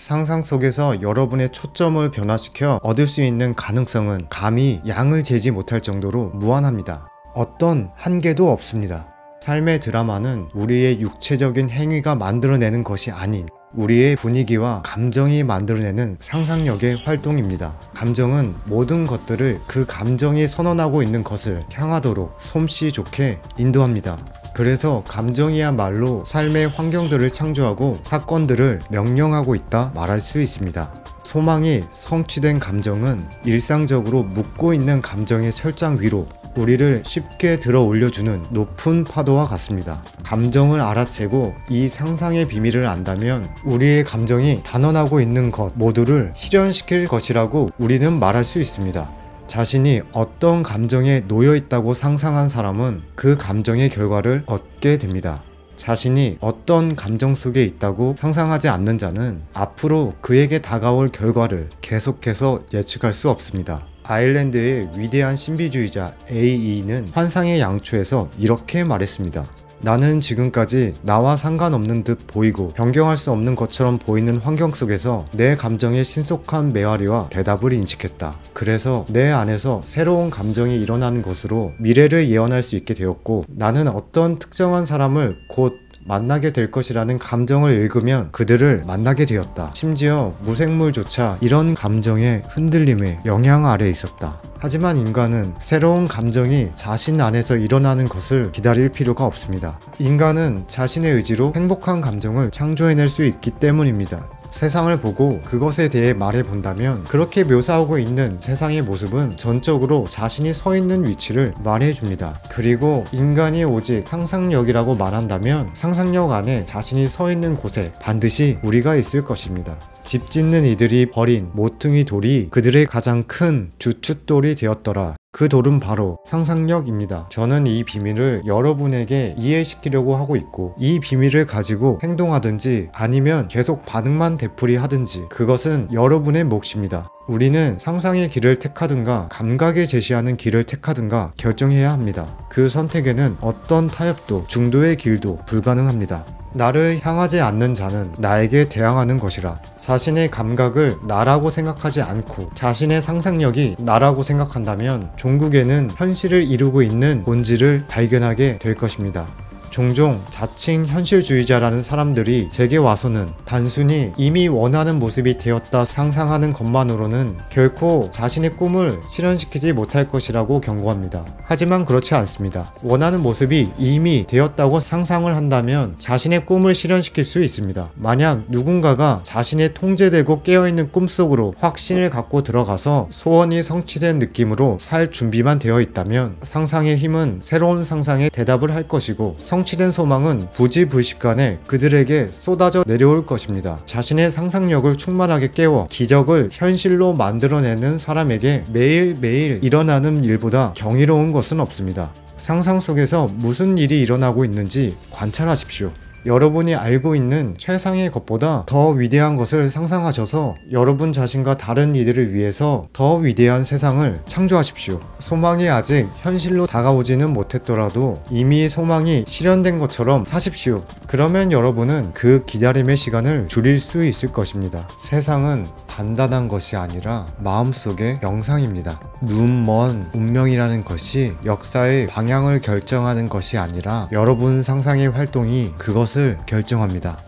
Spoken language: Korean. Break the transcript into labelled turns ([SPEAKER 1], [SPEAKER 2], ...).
[SPEAKER 1] 상상 속에서 여러분의 초점을 변화시켜 얻을 수 있는 가능성은 감히 양을 재지 못할 정도로 무한합니다. 어떤 한계도 없습니다. 삶의 드라마는 우리의 육체적인 행위가 만들어내는 것이 아닌 우리의 분위기와 감정이 만들어내는 상상력의 활동입니다. 감정은 모든 것들을 그 감정이 선언하고 있는 것을 향하도록 솜씨 좋게 인도합니다. 그래서 감정이야말로 삶의 환경들을 창조하고 사건들을 명령하고 있다 말할 수 있습니다. 소망이 성취된 감정은 일상적으로 묻고 있는 감정의 철장 위로 우리를 쉽게 들어 올려주는 높은 파도와 같습니다. 감정을 알아채고 이 상상의 비밀을 안다면 우리의 감정이 단언하고 있는 것 모두를 실현시킬 것이라고 우리는 말할 수 있습니다. 자신이 어떤 감정에 놓여 있다고 상상한 사람은 그 감정의 결과를 얻게 됩니다. 자신이 어떤 감정 속에 있다고 상상하지 않는 자는 앞으로 그에게 다가올 결과를 계속해서 예측할 수 없습니다. 아일랜드의 위대한 신비주의자 A.E.는 환상의 양초에서 이렇게 말했습니다. 나는 지금까지 나와 상관없는 듯 보이고 변경할 수 없는 것처럼 보이는 환경 속에서 내 감정의 신속한 메아리와 대답을 인식했다. 그래서 내 안에서 새로운 감정이 일어나는 것으로 미래를 예언할 수 있게 되었고, 나는 어떤 특정한 사람을 곧 만나게 될 것이라는 감정을 읽으면 그들을 만나게 되었다. 심지어 무생물조차 이런 감정의 흔들림에 영향 아래 있었다. 하지만 인간은 새로운 감정이 자신 안에서 일어나는 것을 기다릴 필요가 없습니다. 인간은 자신의 의지로 행복한 감정을 창조해낼 수 있기 때문입니다. 세상을 보고 그것에 대해 말해본다면 그렇게 묘사하고 있는 세상의 모습은 전적으로 자신이 서 있는 위치를 말해줍니다. 그리고 인간이 오직 상상력이라고 말한다면 상상력 안에 자신이 서 있는 곳에 반드시 우리가 있을 것입니다. 집 짓는 이들이 버린 모퉁이 돌이 그들의 가장 큰 주춧돌이 되었더라. 그 돌은 바로 상상력입니다. 저는 이 비밀을 여러분에게 이해시키려고 하고 있고, 이 비밀을 가지고 행동하든지 아니면 계속 반응만 되풀이하든지 그것은 여러분의 몫입니다. 우리는 상상의 길을 택하든가 감각에 제시하는 길을 택하든가 결정해야 합니다. 그 선택에는 어떤 타협도 중도의 길도 불가능합니다. 나를 향하지 않는 자는 나에게 대항하는 것이라. 자신의 감각을 나라고 생각하지 않고 자신의 상상력이 나라고 생각한다면 종국에는 현실을 이루고 있는 본질을 발견하게 될 것입니다. 종종 자칭 현실주의자라는 사람들이 제게 와서는 단순히 이미 원하는 모습이 되었다 상상하는 것만으로는 결코 자신의 꿈을 실현시키지 못할 것이라고 경고합니다. 하지만 그렇지 않습니다. 원하는 모습이 이미 되었다고 상상을 한다면 자신의 꿈을 실현시킬 수 있습니다. 만약 누군가가 자신의 통제되고 깨어있는 꿈속으로 확신을 갖고 들어가서 소원이 성취된 느낌으로 살 준비만 되어 있다면 상상의 힘은 새로운 상상에 대답을 할 것이고, 성취된 소망은 부지불식간에 그들에게 쏟아져 내려올 것입니다. 자신의 상상력을 충만하게 깨워 기적을 현실로 만들어내는 사람에게 매일매일 일어나는 일보다 경이로운 것은 없습니다. 상상 속에서 무슨 일이 일어나고 있는지 관찰하십시오. 여러분이 알고 있는 최상의 것보다 더 위대한 것을 상상하셔서 여러분 자신과 다른 이들을 위해서 더 위대한 세상을 창조하십시오. 소망이 아직 현실로 다가오지는 못했더라도 이미 소망이 실현된 것처럼 사십시오. 그러면 여러분은 그 기다림의 시간을 줄일 수 있을 것입니다. 세상은 단단한 것이 아니라 마음속의 영상입니다. 눈먼 운명이라는 것이 역사의 방향을 결정하는 것이 아니라 여러분 상상의 활동이 그것을 결정합니다.